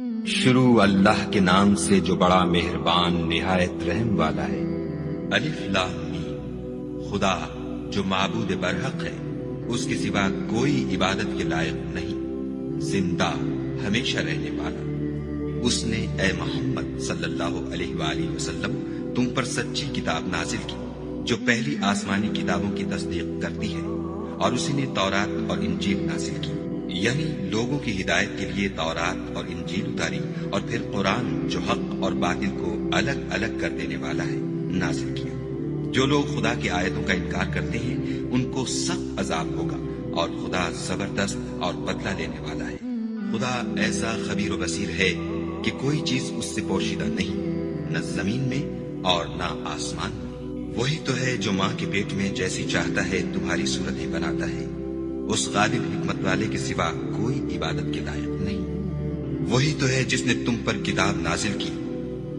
شروع اللہ کے نام سے جو بڑا مہربان نہایت رحم والا ہے۔ الف لام میم۔ خدا جو معبود برحق ہے، اس کے سوا کوئی عبادت کے لائق نہیں، زندہ ہمیشہ رہنے والا۔ اس نے اے محمد صلی اللہ علیہ وآلہ وسلم تم پر سچی کتاب نازل کی جو پہلی آسمانی کتابوں کی تصدیق کرتی ہے، اور اسی نے تورات اور انجیل نازل کی، یعنی لوگوں کی ہدایت کے لیے تورات اور انجیل اتاری، اور پھر قرآن جو حق اور باطل کو الگ الگ کر دینے والا ہے نازل کیا۔ جو لوگ خدا کی آیتوں کا انکار کرتے ہیں ان کو سخت عذاب ہوگا، اور خدا زبردست اور بدلہ لینے والا ہے۔ خدا ایسا خبیر و بصیر ہے کہ کوئی چیز اس سے پوشیدہ نہیں، نہ زمین میں اور نہ آسمان میں۔ وہی تو ہے جو ماں کے پیٹ میں جیسی چاہتا ہے تمہاری صورتیں بناتا ہے، اس غالب حکمت والے کے سوا کوئی عبادت کے لائق نہیں۔ وہی تو ہے جس نے تم پر کتاب نازل کی،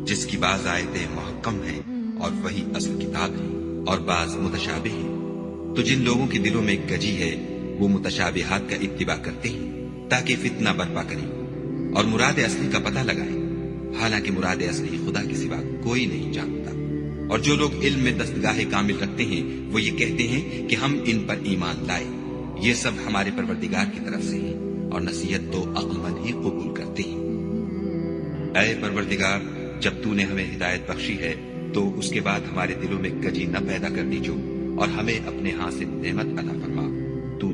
جس کی بعض آیتیں محکم ہیں اور وہی اصل کتاب ہے، اور بعض متشابہ ہیں۔ تو جن لوگوں کے دلوں میں کجی ہے وہ متشابہات کا اتباع کرتے ہیں تاکہ فتنہ برپا کریں اور مراد اصلی کا پتہ لگائیں، حالانکہ مراد اصلی خدا کے سوا کوئی نہیں جانتا۔ اور جو لوگ علم میں دستگاہ کامل رکھتے ہیں وہ یہ کہتے ہیں کہ ہم ان پر ایمان لائے، یہ سب ہمارے پروردگار کی طرف سے ہیں، اور نصیحت تو عقل مند ہی قبول کرتے ہیں۔ اے پروردگار، جب تو نے ہمیں ہدایت بخشی ہے تو اس کے بعد ہمارے دلوں میں کجی نہ پیدا کر دیجو، اور ہمیں اپنے ہاں سے نعمت عطا فرما،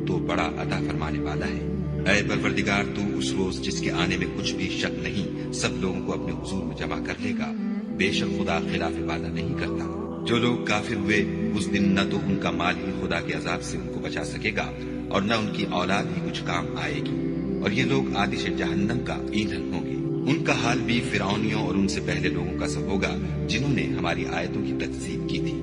تو بڑا عطا فرمانے والا ہے۔ اے پروردگار، تو اس روز جس کے آنے میں کچھ بھی شک نہیں سب لوگوں کو اپنے حضور میں جمع کر لے گا، بے شک خدا خلاف وعدہ نہیں کرتا۔ جو لوگ کافر ہوئے اس دن نہ تو ان کا مال ہی خدا کے عذاب سے ان کو بچا سکے گا، اور نہ ان کی اولاد ہی کچھ کام آئے گی، اور یہ لوگ آتش جہنم کا ایندھن ہوں گے۔ ان کا حال بھی فرعونیوں اور ان سے پہلے لوگوں کا سب ہوگا جنہوں نے ہماری آیتوں کی تکذیب کی تھی،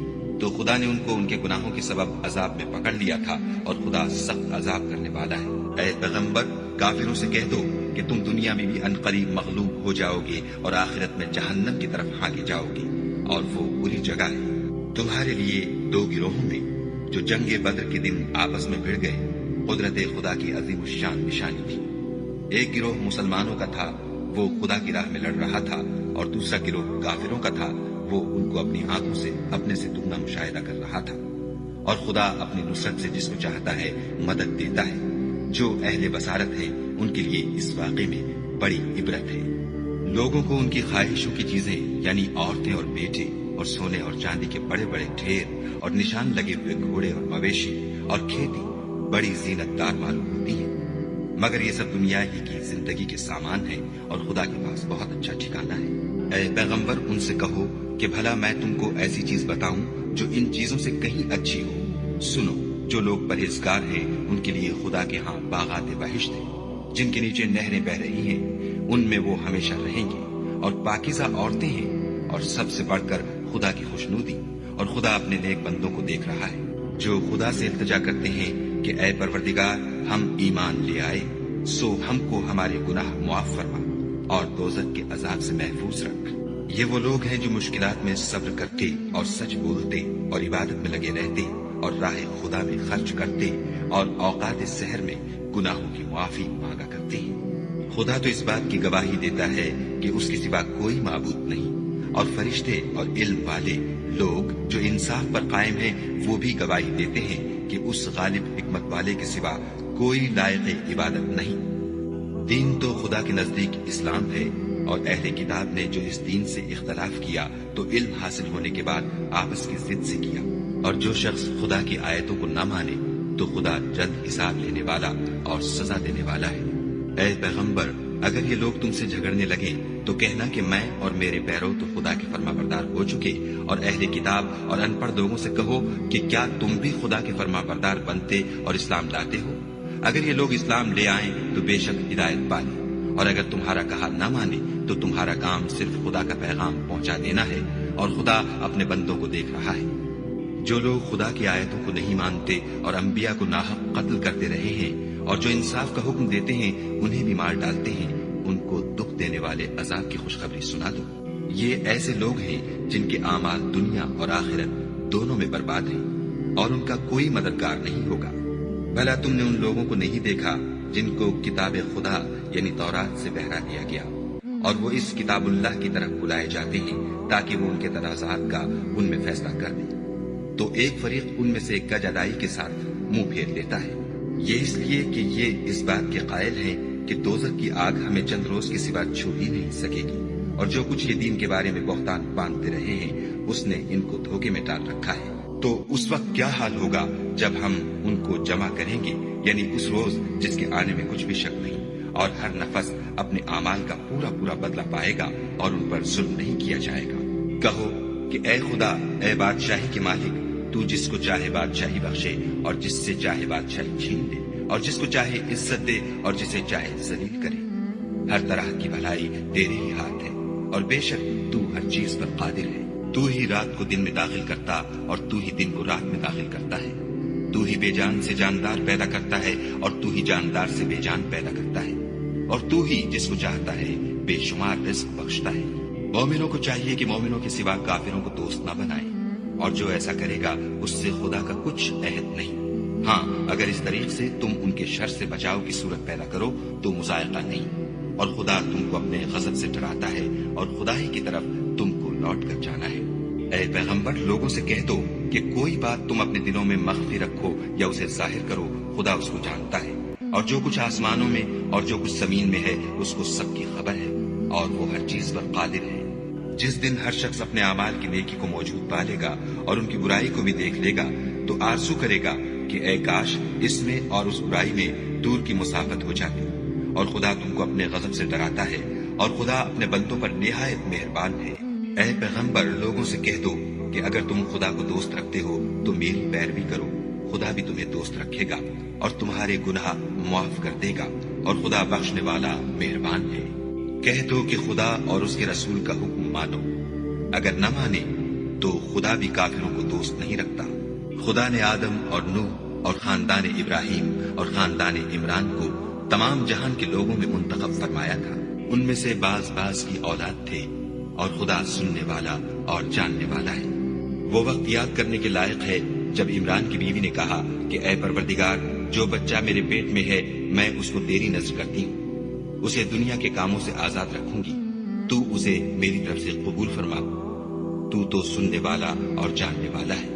تو خدا نے ان کو ان کے گناہوں کے سبب عذاب میں پکڑ لیا تھا، اور خدا سخت عذاب کرنے والا ہے۔ اے پیغمبر، کافروں سے کہہ دو کہ تم دنیا میں بھی عنقریب مغلوب ہو جاؤ گے اور آخرت میں جہنم کی طرف ہانکے جاؤ گے، اور وہ بری جگہ ہے۔ تمہارے لیے دو گروہوں میں جو جنگ بدر کے دن آپس میں بھڑ گئے قدرت خدا کی عظیم الشان نشانی تھی۔ ایک گروہ مسلمانوں کا تھا، وہ خدا کی راہ میں لڑ رہا تھا، اور دوسرا گروہ کافروں کا تھا، وہ ان کو اپنی آنکھوں سے اپنے سے دگنا مشاہدہ کر رہا تھا۔ اور خدا اپنی نصرت سے جس کو چاہتا ہے مدد دیتا ہے۔ جو اہل بصارت ہیں ان کے لیے اس واقعے میں بڑی عبرت ہے۔ لوگوں کو ان کی خواہشوں کی چیزیں یعنی عورتیں اور بیٹے اور سونے اور چاندی کے بڑے بڑے ڈھیر اور نشان لگے ہوئے گھوڑے اور مویشی اور کھیتی بڑی زینت دار معلوم ہوتی ہے، مگر یہ سب دنیا ہی کی زندگی کے سامان ہیں، اور خدا کے پاس بہت اچھا ٹھکانہ ہے۔ اے پیغمبر، ان سے کہو کہ بھلا میں تم کو ایسی چیز بتاؤں جو ان چیزوں سے کہیں اچھی ہو۔ سنو، جو لوگ پرہیزگار ہیں ان کے لیے خدا کے ہاں باغات بہشت ہیں جن کے نیچے نہریں بہ رہی ہیں، ان میں وہ ہمیشہ رہیں گے، اور پاکیزہ عورتیں ہیں، اور سب سے بڑھ کر خدا کی خوشنودی، اور خدا اپنے نیک بندوں کو دیکھ رہا ہے جو خدا سے التجا کرتے ہیں کہ اے پروردگار، ہم ایمان لے آئے، سو ہم کو ہمارے گناہ معاف فرما اور دوزخ کے عذاب سے محفوظ رکھ۔ یہ وہ لوگ ہیں جو مشکلات میں صبر کرتے اور سچ بولتے اور عبادت میں لگے رہتے اور راہ خدا میں خرچ کرتے اور اوقات سحر میں گناہوں کی معافی مانگا کرتے ہیں۔ خدا تو اس بات کی گواہی دیتا ہے کہ اس کے سوا کوئی معبود نہیں، اور فرشتے اور علم والے لوگ جو انصاف پر قائم ہیں وہ بھی گواہی دیتے ہیں کہ اس غالب حکمت والے کے سوا کوئی لائق عبادت نہیں۔ دین تو خدا کے نزدیک اسلام ہے، اور اہل کتاب نے جو اس دین سے اختلاف کیا تو علم حاصل ہونے کے بعد آپس کی ضد سے کیا، اور جو شخص خدا کی آیتوں کو نہ مانے تو خدا جلد حساب لینے والا اور سزا دینے والا ہے۔ اے پیغمبر، اگر یہ لوگ تم سے جھگڑنے لگیں تو کہنا کہ میں اور میرے پیرو تو خدا کے فرما بردار ہو چکے، اور اہل کتاب اور ان پڑھ لوگوں سے کہو کہ کیا تم بھی خدا کے فرما بردار بنتے اور اسلام لاتے ہو؟ اگر یہ لوگ اسلام لے آئیں تو بے شک ہدایت پالے، اور اگر تمہارا کہا نہ مانے تو تمہارا کام صرف خدا کا پیغام پہنچا دینا ہے، اور خدا اپنے بندوں کو دیکھ رہا ہے۔ جو لوگ خدا کی آیتوں کو نہیں مانتے اور انبیاء کو ناحق قتل کرتے رہے ہیں، اور جو انصاف کا حکم دیتے ہیں انہیں بھی مار ڈالتے ہیں، ان کو دکھ دینے والے عذاب کی خوشخبری سنا دو۔ یہ ایسے لوگ ہیں جن کے اعمال دنیا اور آخرت دونوں میں برباد ہیں، اور ان کا کوئی مددگار نہیں ہوگا۔ بھلا تم نے ان لوگوں کو نہیں دیکھا جن کو کتاب خدا یعنی تورات سے بہرا دیا گیا، اور وہ اس کتاب اللہ کی طرف بلائے جاتے ہیں تاکہ وہ ان کے تنازعات کا ان میں فیصلہ کر دے، تو ایک فریق ان میں سے گج ادائی کے ساتھ منہ پھیر لیتا ہے، یہ اس لیے کہ یہ اس بات کے قائل ہیں کہ دوزخ کی آگ ہمیں چند روز کے سوا چھو ہی نہیں سکے گی، اور جو کچھ یہ دین کے بارے میں بہتان باندھتے رہے ہیں اس نے ان کو دھوکے میں ڈال رکھا ہے۔ تو اس وقت کیا حال ہوگا جب ہم ان کو جمع کریں گے، یعنی اس روز جس کے آنے میں کچھ بھی شک نہیں، اور ہر نفس اپنے اعمال کا پورا پورا بدلہ پائے گا اور ان پر ظلم نہیں کیا جائے گا۔ کہو کہ اے خدا، اے بادشاہی کے مالک، تو جس کو چاہے بادشاہی بخشے اور جس سے چاہے بادشاہی چھین لے، اور جس کو چاہے عزت دے اور جسے چاہے ذلیل کرے، ہر طرح کی بھلائی تیرے ہی ہاتھ ہے، اور بے شک تو ہر چیز پر قادر ہے۔ تو ہی رات کو دن میں داخل کرتا اور تو ہی دن کو رات میں داخل کرتا ہے، تو ہی بے جان سے جاندار پیدا کرتا ہے اور تو ہی جاندار سے بے جان پیدا کرتا ہے، اور تو ہی جس کو چاہتا ہے بے شمار رزق بخشتا ہے۔ مومنوں کو چاہیے کہ مومنوں کے سوا کافروں کو دوست نہ بنائیں، اور جو ایسا کرے گا اس سے خدا کا کچھ عہد نہیں۔ ہاں، اگر اس طریق سے تم ان کے شر سے بچاؤ کی صورت پیدا کرو تو مذائقہ نہیں، اور خدا تم کو اپنے غضب سے ڈراتا ہے اور خدا ہی کی طرف تم کو لوٹ کر جانا ہے۔ اے پیغمبر، لوگوں سے کہہ دو کہ کوئی بات تم اپنے دلوں میں مخفی رکھو یا اسے ظاہر کرو، خدا اس کو جانتا ہے، اور جو کچھ آسمانوں میں اور جو کچھ زمین میں ہے اس کو سب کی خبر ہے، اور وہ ہر چیز پر قادر ہے۔ جس دن ہر شخص اپنے اعمال کی نیکی کو موجود پا لے گا اور ان کی برائی کو بھی دیکھ لے گا تو آرزو کرے گا کہ اے کاش اس میں اور اس برائی میں دور کی مسافت ہو جاتی، اور خدا تم کو اپنے غضب سے ڈراتا ہے، اور خدا اپنے بندوں پر نہایت مہربان ہے۔ اے پیغمبر، لوگوں سے کہہ دو کہ اگر تم خدا کو دوست رکھتے ہو تو میری پیروی کرو، خدا بھی تمہیں دوست رکھے گا اور تمہارے گناہ معاف کر دے گا، اور خدا بخشنے والا مہربان ہے۔ کہہ دو کہ خدا اور اس کے رسول کا حکم مانو، اگر نہ مانے تو خدا بھی کافروں کو دوست نہیں رکھتا۔ خدا نے آدم اور نوح اور خاندان ابراہیم اور خاندان عمران کو تمام جہان کے لوگوں میں منتخب فرمایا تھا، ان میں سے بعض کی اولاد تھے، اور خدا سننے والا اور جاننے والا ہے۔ وہ وقت یاد کرنے کے لائق ہے جب عمران کی بیوی نے کہا کہ اے پروردگار، جو بچہ میرے پیٹ میں ہے میں اس کو تیری نذر کرتی ہوں، اسے دنیا کے کاموں سے آزاد رکھوں گی، تو اسے میری طرف سے قبول فرما، تو سننے والا اور جاننے والا ہے۔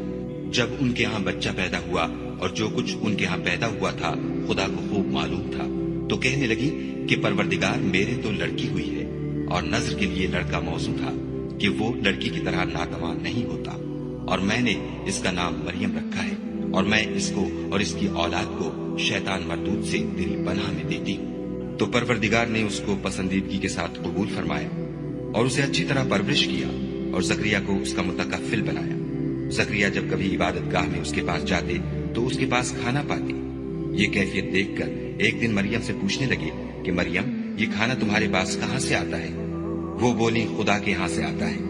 جب ان کے ہاں بچہ پیدا ہوا اور جو کچھ ان کے ہاں پیدا ہوا تھا خدا کو خوب معلوم تھا، تو کہنے لگی کہ پروردگار، میرے تو لڑکی ہوئی ہے، اور نذر کے لیے لڑکا موزوں تھا کہ وہ لڑکی کی طرح ناتوان نہیں ہوتا، اور میں نے اس کا نام مریم رکھا ہے، اور میں اس کو اور اس کی اولاد کو شیطان مردود سے تیری پناہ میں دیتی ہوں۔ تو پروردگار نے اس کو پسندیدگی کے ساتھ قبول فرمایا اور اسے اچھی طرح پرورش کیا، اور زکریا کو اس کا متکفل بنایا۔ زکریا جب کبھی عبادت گاہ میں اس کے پاس جاتے تو اس کے پاس کھانا پاتے۔ یہ کیفیت دیکھ کر ایک دن مریم سے پوچھنے لگے کہ مریم، یہ کھانا تمہارے پاس کہاں سے آتا ہے؟ وہ بولی، خدا کے ہاں سے آتا ہے،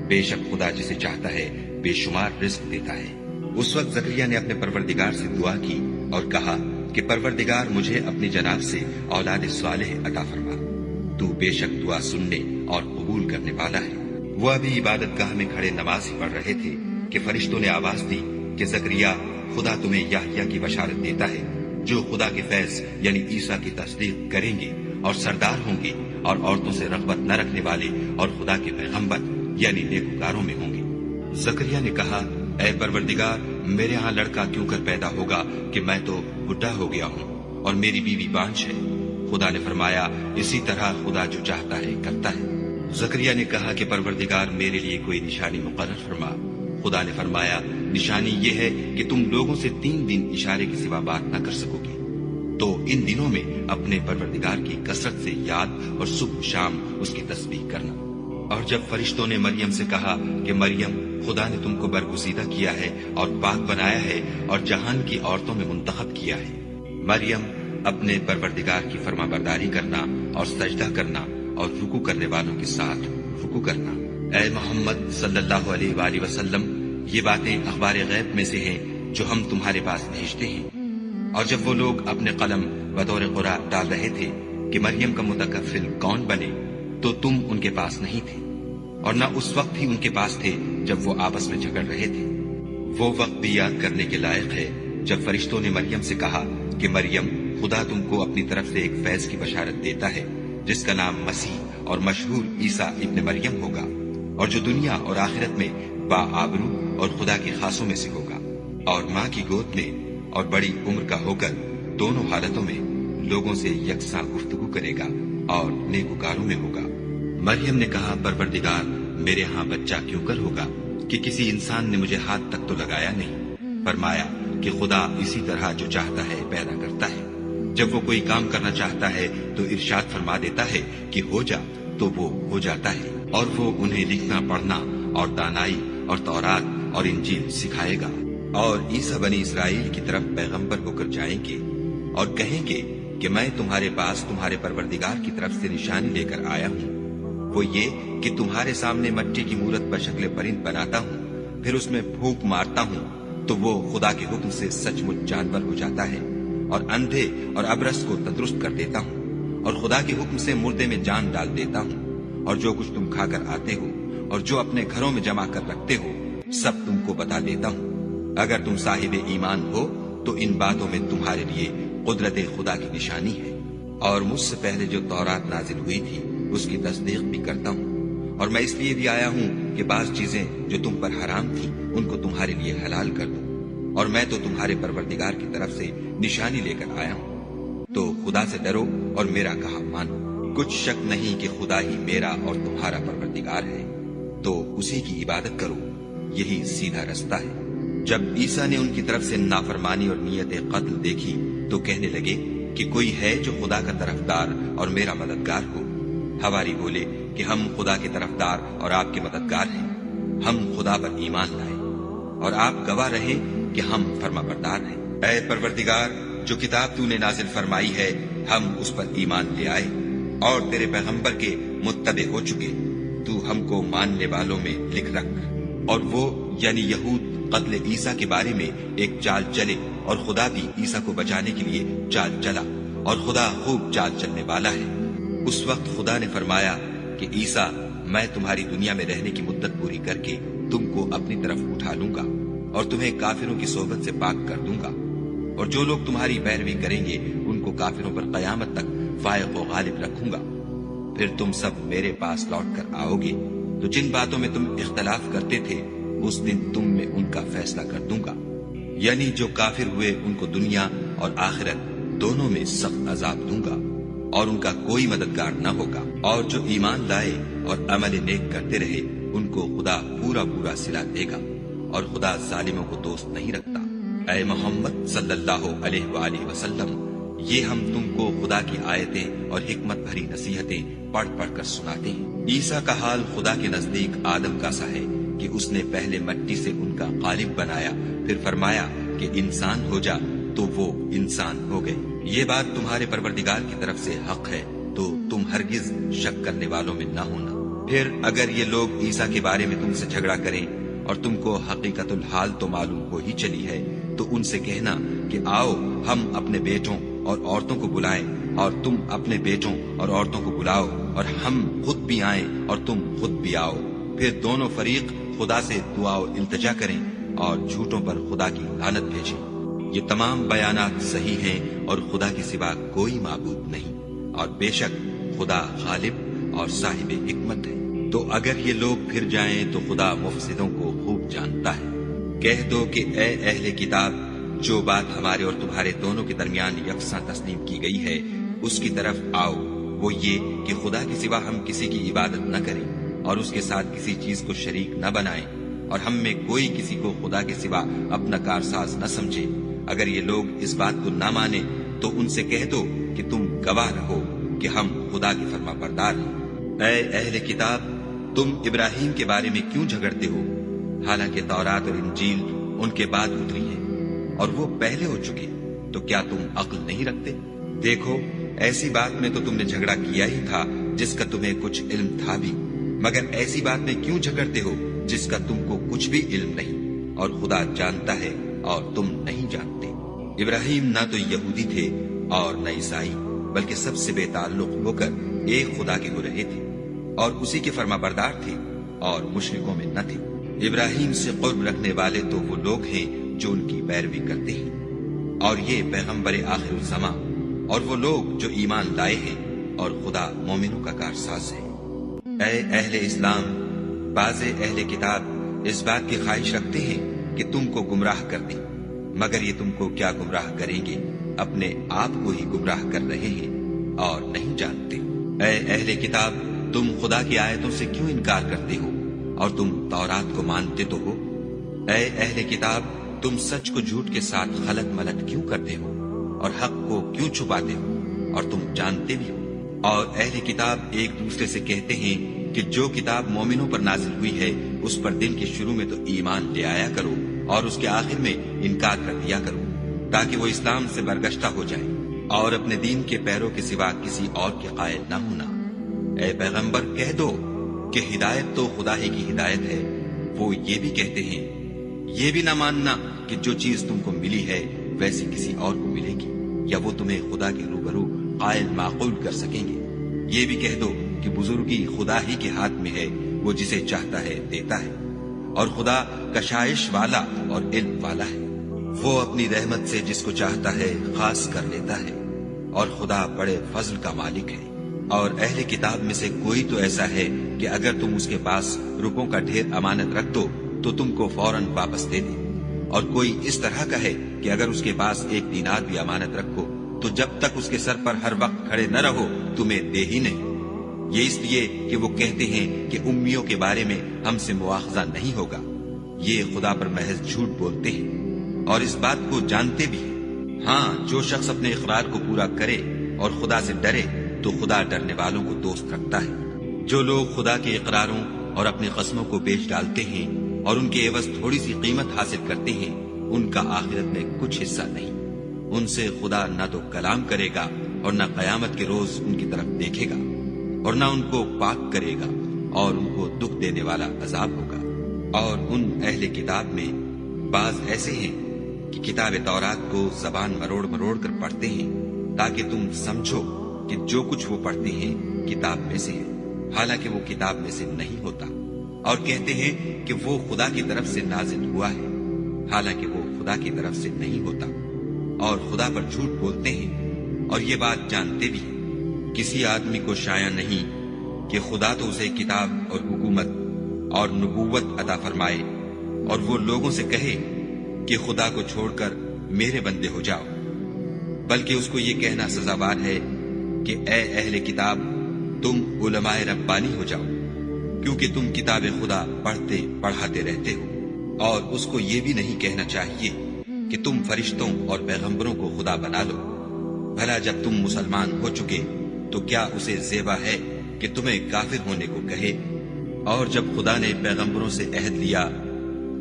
بے شک خدا جسے چاہتا ہے بے شمار رزق دیتا ہے۔ اس وقت زکریا نے اپنے پروردگار سے دعا کی اور کہا کہ پروردگار، مجھے اپنی جناب سے اولاد صالح عطا فرما، تو بے شک دعا سننے اور قبول کرنے والا ہے۔ وہ ابھی عبادت گاہ میں کھڑے نماز ہی پڑھ رہے تھے کہ فرشتوں نے آواز دی کہ زکریا، خدا تمہیں یحییٰ کی بشارت دیتا ہے، جو خدا کے فیض یعنی عیسیٰ کی تصدیق کریں گے اور سردار ہوں گے، اور عورتوں سے رغبت نہ رکھنے والے اور خدا کے پیغمبر یعنی نیکوکاروں میں ہوں گے۔ زکریا نے کہا، اے پروردگار، میرے ہاں لڑکا کیوں کر پیدا ہوگا کہ میں تو بڈھا ہو گیا ہوں اور میری بیوی بانجھ ہے؟ خدا نے فرمایا، اسی طرح خدا جو چاہتا ہے کرتا ہے۔ زکریا نے کہا کہ پروردگار، میرے لیے کوئی نشانی مقرر فرما۔ خدا نے فرمایا، نشانی یہ ہے کہ تم لوگوں سے 3 دن اشارے کے سوا بات نہ کر سکو گے، تو ان دنوں میں اپنے پروردگار کی کثرت سے یاد اور صبح شام اس کی تسبیح کرنا۔ اور جب فرشتوں نے مریم سے کہا کہ مریم، خدا نے تم کو برگزیدہ کیا ہے اور پاک بنایا ہے اور جہان کی عورتوں میں منتخب کیا ہے، مریم، اپنے پروردگار کی فرما برداری کرنا اور سجدہ کرنا اور رکوع کرنے والوں کے ساتھ رکوع کرنا۔ اے محمد صلی اللہ علیہ وآلہ وسلم، یہ باتیں اخبار غیب میں سے ہیں جو ہم تمہارے پاس بھیجتے ہیں۔ اور جب وہ لوگ اپنے قلم بطور قرآ ڈال رہے تھے کہ مریم کا متکفل کون بنے، تو تم ان کے پاس نہیں تھے، اور نہ اس وقت ہی ان کے پاس تھے جب وہ آپس میں جھگڑ رہے تھے۔ وہ وقت بھی یاد کرنے کے لائق ہے جب فرشتوں نے مریم سے کہا کہ مریم، خدا تم کو اپنی طرف سے ایک فیض کی بشارت دیتا ہے جس کا نام مسیح اور مشہور عیسیٰ ابن مریم ہوگا، اور جو دنیا اور آخرت میں باآبرو اور خدا کے خاصوں میں سے ہوگا، اور ماں کی گود میں اور بڑی عمر کا ہو کر دونوں حالتوں میں لوگوں سے یکساں گفتگو کرے گا اور نیکوکاروں میں ہوگا۔ مریم نے کہا، پروردگار، میرے ہاں بچہ کیوں کر ہوگا کہ کسی انسان نے مجھے ہاتھ تک تو لگایا نہیں۔ فرمایا کہ خدا اسی طرح جو چاہتا ہے پیدا کرتا ہے، جب وہ کوئی کام کرنا چاہتا ہے تو ارشاد فرما دیتا ہے کہ ہو جا، تو وہ ہو جاتا ہے، اور وہ انہیں لکھنا پڑھنا اور دانائی اور تورات اور انجیل سکھائے گا۔ اور عیسیٰ بنی اسرائیل کی طرف پیغمبر ہو کر جائیں گے اور کہیں گے کہ میں تمہارے پاس تمہارے پروردگار کی طرف سے نشانی لے کر آیا ہوں، وہ یہ کہ تمہارے سامنے مٹی کی مورت بشکل پرند بناتا ہوں، پھر اس میں پھونک مارتا ہوں تو وہ خدا کے حکم سے سچ مچ جانور ہو جاتا ہے، اور اندھے اور ابرص کو تندرست کر دیتا ہوں، اور خدا کے حکم سے مردے میں جان ڈال دیتا ہوں، اور جو کچھ تم کھا کر آتے ہو اور جو اپنے گھروں میں جمع کر رکھتے ہو سب تم کو بتا دیتا ہوں۔ اگر تم صاحب ایمان ہو تو ان باتوں میں تمہارے لیے قدرت خدا کی نشانی ہے، اور مجھ سے پہلے جو تورات نازل ہوئی تھی اس کی تصدیق بھی کرتا ہوں، اور میں اس لیے بھی آیا ہوں کہ بعض چیزیں جو تم پر حرام تھیں ان کو تمہارے لیے حلال کر دوں، اور میں تو تمہارے پروردگار کی طرف سے نشانی لے کر آیا ہوں، تو خدا سے ڈرو اور میرا کہا مانو۔ کچھ شک نہیں کہ خدا ہی میرا اور تمہارا پروردگار ہے، تو اسی کی عبادت کرو، یہی سیدھا رستہ ہے۔ جب عیسیٰ نے ان کی طرف سے نافرمانی اور نیت قتل دیکھی تو کہنے لگے کہ کوئی ہے جو خدا کا طرفدار اور میرا مددگار ہو؟ حواری بولے کہ ہم خدا کے طرفدار اور آپ کے مددگار ہیں، ہم خدا پر ایمان لائے، اور آپ گواہ رہیں کہ ہم فرما بردار ہیں۔ اے پروردگار، جو کتاب تو نے نازل فرمائی ہے ہم اس پر ایمان لے آئے اور تیرے پیغمبر کے متبع ہو چکے، تو ہم کو ماننے والوں میں لکھ رکھ۔ اور وہ یعنی یہود قتل عیسیٰ کے بارے میں ایک چال چلے، اور خدا بھی عیسیٰ کو بچانے کے لیے چال چلا، اور خدا خوب چال چلنے والا ہے۔ اس وقت خدا نے فرمایا کہ عیسیٰ، میں تمہاری دنیا میں رہنے کی مدت پوری کر کے تم کو اپنی طرف اٹھا لوں گا اور تمہیں کافروں کی صحبت سے پاک کر دوں گا، اور جو لوگ تمہاری پیروی کریں گے ان کو کافروں پر قیامت تک فائق و غالب رکھوں گا۔ پھر تم سب میرے پاس لوٹ کر آؤ گے، تو جن باتوں میں تم اختلاف کرتے تھے اس دن تم میں ان کا فیصلہ کر دوں گا، یعنی جو کافر ہوئے ان کو دنیا اور آخرت دونوں میں سخت عذاب دوں گا، اور ان کا کوئی مددگار نہ ہوگا، اور جو ایمان لائے اور عمل نیک کرتے رہے ان کو خدا پورا پورا صلہ دے گا، اور خدا ظالموں کو دوست نہیں رکھتا۔ اے محمد صلی اللہ علیہ وآلہ وسلم، یہ ہم تم کو خدا کی آیتیں اور حکمت بھری نصیحتیں پڑھ پڑھ کر سناتے ہیں۔ عیسیٰ کا حال خدا کے نزدیک آدم کا سا ہے کہ اس نے پہلے مٹی سے ان کا قالب بنایا، پھر فرمایا کہ انسان ہو جا، تو وہ انسان ہو گئے۔ یہ بات تمہارے پروردگار کی طرف سے حق ہے، تو تم ہرگز شک کرنے والوں میں نہ ہونا۔ پھر اگر یہ لوگ عیسیٰ کے بارے میں تم سے جھگڑا کریں اور تم کو حقیقت الحال تو معلوم ہو ہی چلی ہے، تو ان سے کہنا کہ آؤ ہم اپنے بیٹوں اور عورتوں کو بلائیں، اور تم اپنے بیٹوں اور عورتوں کو بلاؤ، اور ہم خود بھی آئیں اور تم خود بھی آؤ، پھر دونوں فریق خدا سے دعا و التجا کریں اور جھوٹوں پر خدا کی لعنت بھیجیں۔ یہ تمام بیانات صحیح ہیں اور خدا کے سوا کوئی معبود نہیں، اور بے شک خدا غالب اور صاحب حکمت ہے۔ تو اگر یہ لوگ پھر جائیں تو خدا مفسدوں کو خوب جانتا ہے۔ کہہ دو کہ اے اہل کتاب، جو بات ہمارے اور تمہارے دونوں کے درمیان یکساں تسلیم کی گئی ہے اس کی طرف آؤ، وہ یہ کہ خدا کے سوا ہم کسی کی عبادت نہ کریں اور اس کے ساتھ کسی چیز کو شریک نہ بنائیں، اور ہم میں کوئی کسی کو خدا کے سوا اپنا کارساز نہ سمجھے۔ اگر یہ لوگ اس بات کو نہ مانے تو ان سے کہہ دو کہ تم گواہ رہو کہ ہم خدا کے فرما بردار ہیں۔ اے اہل کتاب، تم ابراہیم کے بارے میں کیوں جھگڑتے ہو، حالانکہ تورات اور انجیل ان کے بعد اتری ہیں اور وہ پہلے ہو چکے، تو کیا تم عقل نہیں رکھتے؟ دیکھو، ایسی بات میں تو تم نے جھگڑا کیا ہی تھا جس کا تمہیں کچھ علم تھا بھی، مگر ایسی بات میں کیوں جھگڑتے ہو جس کا تم کو کچھ بھی علم نہیں، اور خدا جانتا ہے اور تم نہیں جانتے۔ ابراہیم نہ تو یہودی تھے اور نہ عیسائی، بلکہ سب سے بے تعلق ہو کر ایک خدا کے ہو رہے تھے، اور اسی کے فرما بردار تھے اور مشرکوں میں نہ تھے۔ ابراہیم سے قرب رکھنے والے تو وہ لوگ ہیں جو ان کی پیروی کرتے ہیں، اور یہ پیغمبر آخر الزماں، اور وہ لوگ جو ایمان لائے ہیں، اور خدا مومنوں کا کارساز ہے۔ اے اہل اسلام، بعض اہل کتاب اس بات کی خواہش رکھتے ہیں کہ تم کو گمراہ کر دیں، مگر یہ تم کو کیا گمراہ کریں گے، اپنے آپ کو ہی گمراہ کر رہے ہیں اور نہیں جانتے۔ اے اہل کتاب، تم خدا کی آیتوں سے کیوں انکار کرتے ہو اور تم تورات کو مانتے تو ہو؟ اے اہل کتاب، تم سچ کو جھوٹ کے ساتھ خلط ملط کیوں کرتے ہو اور حق کو کیوں چھپاتے ہو اور تم جانتے بھی ہو؟ اور اہل کتاب ایک دوسرے سے کہتے ہیں کہ جو کتاب مومنوں پر نازل ہوئی ہے اس پر دن کے شروع میں تو ایمان لے آیا کرو اور اس کے آخر میں انکار کر دیا کرو، تاکہ وہ اسلام سے برگشتہ ہو جائیں اور اپنے دین کے پیروں کے سوا کسی اور کے قائل نہ ہونا۔ اے پیغمبر، کہہ دو کہ ہدایت تو خدا ہی کی ہدایت ہے۔ وہ یہ بھی کہتے ہیں، یہ بھی نہ ماننا کہ جو چیز تم کو ملی ہے ویسی کسی اور کو ملے گی، یا وہ تمہیں خدا کے روبرو قائل معقول کر سکیں گے۔ یہ بھی کہہ دو کہ بزرگی خدا ہی کے ہاتھ میں ہے، وہ جسے چاہتا ہے دیتا ہے، اور خدا کشائش والا اور علم والا ہے۔ وہ اپنی رحمت سے جس کو چاہتا ہے خاص کر لیتا ہے، اور خدا بڑے فضل کا مالک ہے۔ اور اہل کتاب میں سے کوئی تو ایسا ہے کہ اگر تم اس کے پاس روپوں کا ڈھیر امانت رکھ دو تو تم کو فوراً واپس دے دے، اور کوئی اس طرح کا ہے کہ اگر اس کے پاس 1 دینار بھی امانت رکھو تو جب تک اس کے سر پر ہر وقت کھڑے نہ رہو تمہیں دے ہی نہیں۔ یہ اس لیے کہ وہ کہتے ہیں کہ امیوں کے بارے میں ہم سے مواخذہ نہیں ہوگا۔ یہ خدا پر محض جھوٹ بولتے ہیں اور اس بات کو جانتے بھی ہیں۔ ہاں، جو شخص اپنے اقرار کو پورا کرے اور خدا سے ڈرے تو خدا ڈرنے والوں کو دوست رکھتا ہے۔ جو لوگ خدا کے اقراروں اور اپنے قسموں کو بیچ ڈالتے ہیں اور ان کے عوض تھوڑی سی قیمت حاصل کرتے ہیں، ان کا آخرت میں کچھ حصہ نہیں۔ ان سے خدا نہ تو کلام کرے گا اور نہ قیامت کے روز ان کی طرف دیکھے گا، اور نہ ان کو پاک کرے گا، اور ان کو دکھ دینے والا عذاب ہوگا۔ اور ان اہل کتاب میں بعض ایسے ہیں کہ کتاب تورات کو زبان مروڑ مروڑ کر پڑھتے ہیں تاکہ تم سمجھو کہ جو کچھ وہ پڑھتے ہیں کتاب میں سے ہے، حالانکہ وہ کتاب میں سے نہیں ہوتا، اور کہتے ہیں کہ وہ خدا کی طرف سے نازل ہوا ہے، حالانکہ وہ خدا کی طرف سے نہیں ہوتا، اور خدا پر جھوٹ بولتے ہیں اور یہ بات جانتے بھی ہیں۔ کسی آدمی کو شایع نہیں کہ خدا تو اسے کتاب اور حکومت اور نبوت عطا فرمائے اور وہ لوگوں سے کہے کہ خدا کو چھوڑ کر میرے بندے ہو جاؤ، بلکہ اس کو یہ کہنا سزاوار ہے کہ اے اہل کتاب، تم علماء ربانی ہو جاؤ، کیونکہ تم کتاب خدا پڑھتے پڑھاتے رہتے ہو۔ اور اس کو یہ بھی نہیں کہنا چاہیے کہ تم فرشتوں اور پیغمبروں کو خدا بنا لو۔ بھلا جب تم مسلمان ہو چکے تو کیا اسے زیبا ہے کہ تمہیں کافر ہونے کو کہے؟ اور جب خدا نے پیغمبروں سے عہد لیا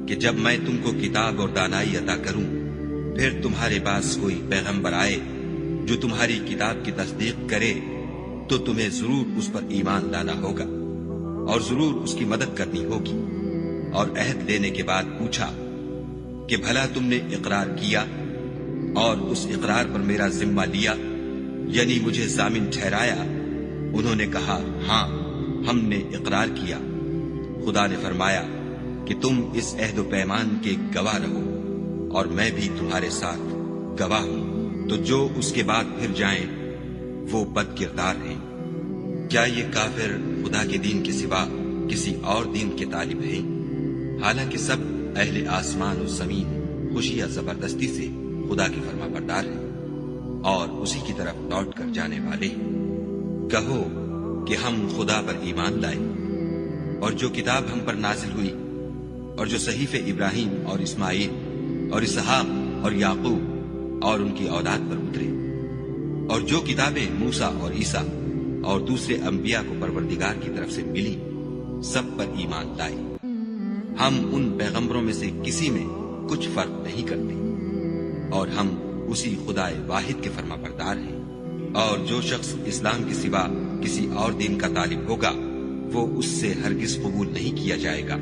کہ جب میں تم کو کتاب اور دانائی عطا کروں، پھر تمہارے پاس کوئی پیغمبر آئے جو تمہاری کتاب کی تصدیق کرے تو تمہیں ضرور اس پر ایمان لانا ہوگا اور ضرور اس کی مدد کرنی ہوگی۔ اور عہد لینے کے بعد پوچھا کہ بھلا تم نے اقرار کیا اور اس اقرار پر میرا ذمہ لیا، یعنی مجھے ضامن ٹھہرایا؟ انہوں نے کہا، ہاں، ہم نے اقرار کیا۔ خدا نے فرمایا کہ تم اس عہد و پیمان کے گواہ رہو اور میں بھی تمہارے ساتھ گواہ ہوں۔ تو جو اس کے بعد پھر جائیں وہ بد کردار ہیں۔ کیا یہ کافر خدا کے دین کے سوا کسی اور دین کے طالب ہیں؟ حالانکہ سب اہل آسمان و زمین خوشی یا زبردستی سے خدا کے فرما بردار ہیں اور اسی کی طرف لوٹ کر جانے والے ہیں۔ کہو کہ ہم خدا پر ایمان لائے اور جو کتاب ہم پر نازل ہوئی اور جو صحیفے ابراہیم اور اسماعیل اور اسحاق اور یعقوب اور ان کی اولاد پر اترے، اور جو کتابیں موسیٰ اور عیسیٰ اور دوسرے انبیاء کو پروردگار کی طرف سے ملی، سب پر ایمان لائے۔ ہم ان پیغمبروں میں سے کسی میں کچھ فرق نہیں کرتے، اور ہم اسی خدا واحد کے فرما بردار ہیں۔ اور جو شخص اسلام کے سوا کسی اور دین کا طالب ہوگا وہ اس سے ہرگز قبول نہیں کیا جائے گا،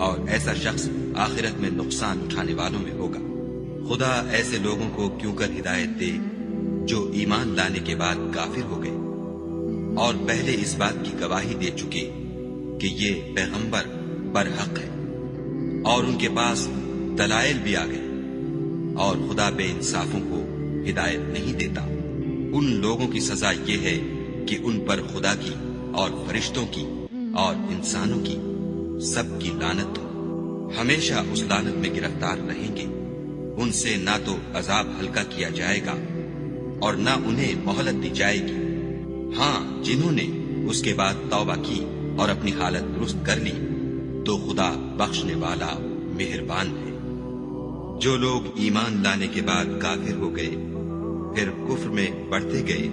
اور ایسا شخص آخرت میں نقصان اٹھانے والوں میں ہوگا۔ خدا ایسے لوگوں کو کیوں کر ہدایت دے جو ایمان لانے کے بعد کافر ہو گئے اور پہلے اس بات کی گواہی دے چکے کہ یہ پیغمبر برحق ہے اور ان کے پاس دلائل بھی آ گئے، اور خدا بے انصافوں کو ہدایت نہیں دیتا۔ ان لوگوں کی سزا یہ ہے کہ ان پر خدا کی اور فرشتوں کی اور انسانوں کی سب کی لعنت ہو، ہمیشہ اس لعنت میں گرفتار رہیں گے۔ ان سے نہ تو عذاب ہلکا کیا جائے گا اور نہ انہیں مہلت دی جائے گی۔ ہاں، جنہوں نے اس کے بعد توبہ کی اور اپنی حالت درست کر لی تو خدا بخشنے والا مہربان ہے۔ جو لوگ ایمان لانے کے بعد کافر ہو گئے پھر کفر میں بڑھتے گئے،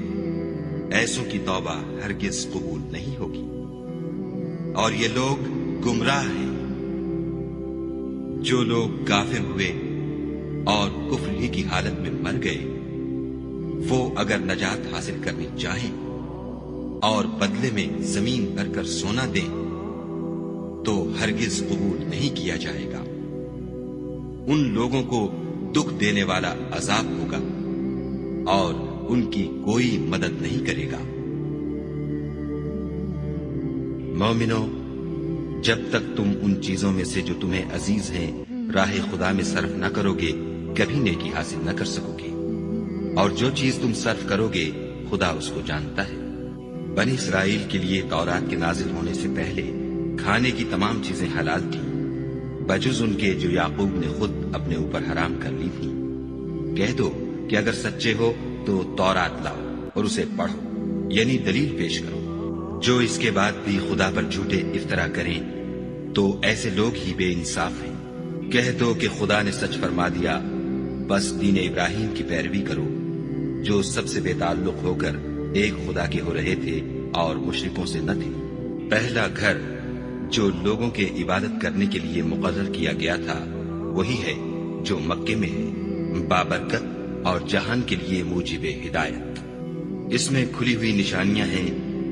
ایسوں کی توبہ ہرگز قبول نہیں ہوگی، اور یہ لوگ گمراہ ہیں۔ جو لوگ کافر ہوئے اور کفر ہی کی حالت میں مر گئے، وہ اگر نجات حاصل کرنی چاہیں اور بدلے میں زمین بھر کر سونا دیں تو ہرگز قبول نہیں کیا جائے گا۔ ان لوگوں کو دکھ دینے والا عذاب ہوگا اور ان کی کوئی مدد نہیں کرے گا۔ مومنو، جب تک تم ان چیزوں میں سے جو تمہیں عزیز ہیں راہ خدا میں صرف نہ کرو گے کبھی نیکی حاصل نہ کر سکو گے، اور جو چیز تم صرف کرو گے خدا اس کو جانتا ہے۔ بنی اسرائیل کے لیے تورات کے نازل ہونے سے پہلے کھانے کی تمام چیزیں حلال تھیں بجز ان کے جو یعقوب نے خود اپنے اوپر حرام کر لی تھیں۔ کہہ دو کہ اگر سچے ہو تو تورات لاؤ اور اسے پڑھو، یعنی دلیل پیش کرو۔ جو اس کے بعد بھی خدا پر جھوٹے افطرا کریں تو ایسے لوگ ہی بے انصاف ہیں۔ کہہ دو کہ خدا نے سچ فرما دیا، بس دین ابراہیم کی پیروی کرو، جو سب سے بے تعلق ہو کر ایک خدا کے ہو رہے تھے اور مشرکوں سے نہ تھے۔ پہلا گھر جو لوگوں کے عبادت کرنے کے لیے مقرر کیا گیا تھا وہی ہے جو مکے میں ہے، بابرکت اور جہان کے لیے موجب ہدایت۔ اس میں کھلی ہوئی نشانیاں ہیں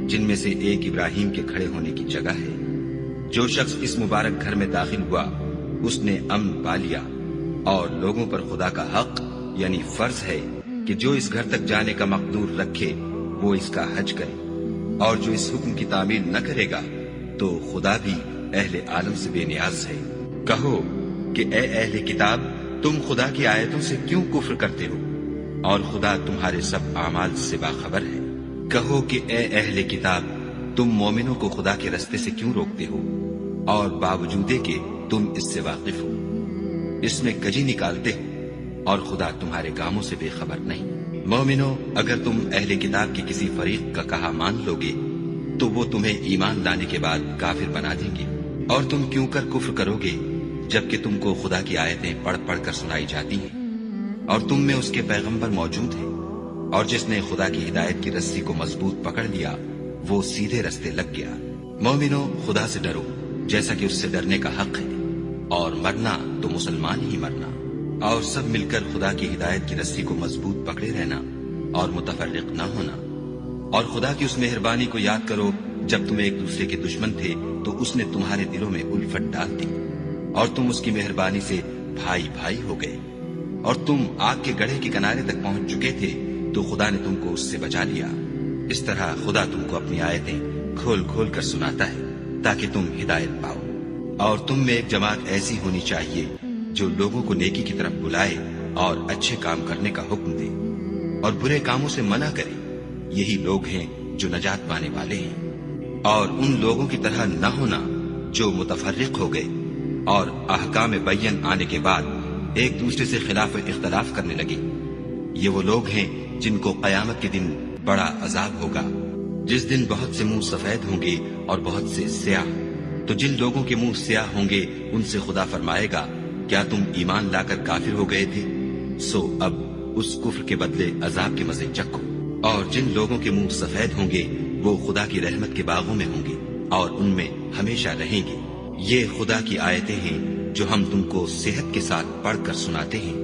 جن میں سے ایک ابراہیم کے کھڑے ہونے کی جگہ ہے۔ جو شخص اس مبارک گھر میں داخل ہوا اس نے امن پا لیا، اور لوگوں پر خدا کا حق یعنی فرض ہے کہ جو اس گھر تک جانے کا مقدور رکھے وہ اس کا حج کرے، اور جو اس حکم کی تعمیل نہ کرے گا تو خدا بھی اہل عالم سے بے نیاز ہے۔ کہو کہ اے اہل کتاب، تم خدا کی آیتوں سے کیوں کفر کرتے ہو اور خدا تمہارے سب اعمال سے باخبر ہے۔ کہو کہ اے اہل کتاب، تم مومنوں کو خدا کے رستے سے کیوں روکتے ہو اور باوجود کہ تم اس سے واقف ہو، اس میں کجی نکالتے ہو اور خدا تمہارے کاموں سے بے خبر نہیں۔ مومنو، اگر تم اہل کتاب کے کسی فریق کا کہا مان لو گے تو وہ تمہیں ایمان لانے کے بعد کافر بنا دیں گے، اور تم کیوں کر کفر کرو گے جبکہ تم کو خدا کی آیتیں پڑھ پڑھ کر سنائی جاتی ہیں اور تم میں اس کے پیغمبر موجود ہیں، اور جس نے خدا کی ہدایت کی رسی کو مضبوط پکڑ لیا وہ سیدھے رستے لگ گیا۔ مومنو، خدا سے ڈرو جیسا کہ اس سے ڈرنے کا حق ہے، اور مرنا تو مسلمان ہی مرنا، اور سب مل کر خدا کی ہدایت کی رسی کو مضبوط پکڑے رہنا اور متفرق نہ ہونا۔ اور خدا کی اس مہربانی کو یاد کرو جب تم ایک دوسرے کے دشمن تھے تو اس نے تمہارے دلوں میں الفت ڈال دی، اور تم اس کی مہربانی سے بھائی بھائی ہو گئے، اور تم آگ کے گڑھے کے کنارے تک پہنچ چکے تھے تو خدا نے تم کو اس سے بچا لیا۔ اس طرح خدا تم کو اپنی آیتیں کھول کھول کر سناتا ہے تاکہ تم ہدایت پاؤ۔ اور تم میں ایک جماعت ایسی ہونی چاہیے جو لوگوں کو نیکی کی طرف بلائے اور اچھے کام کرنے کا حکم دے اور برے کاموں سے منع کرے۔ یہی لوگ ہیں جو نجات پانے والے ہیں۔ اور ان لوگوں کی طرح نہ ہونا جو متفرق ہو گئے اور احکام بین آنے کے بعد ایک دوسرے سے خلاف اختلاف کرنے لگے۔ یہ وہ لوگ ہیں جن کو قیامت کے دن بڑا عذاب ہوگا، جس دن بہت سے منہ سفید ہوں گے اور بہت سے سیاہ۔ تو جن لوگوں کے منہ سیاہ ہوں گے ان سے خدا فرمائے گا، کیا تم ایمان لا کر کافر ہو گئے تھے؟ سو اب اس کفر کے بدلے عذاب کے مزے چکھو۔ اور جن لوگوں کے منہ سفید ہوں گے وہ خدا کی رحمت کے باغوں میں ہوں گے اور ان میں ہمیشہ رہیں گے۔ یہ خدا کی آیتیں ہیں جو ہم تم کو صحت کے ساتھ پڑھ کر سناتے ہیں،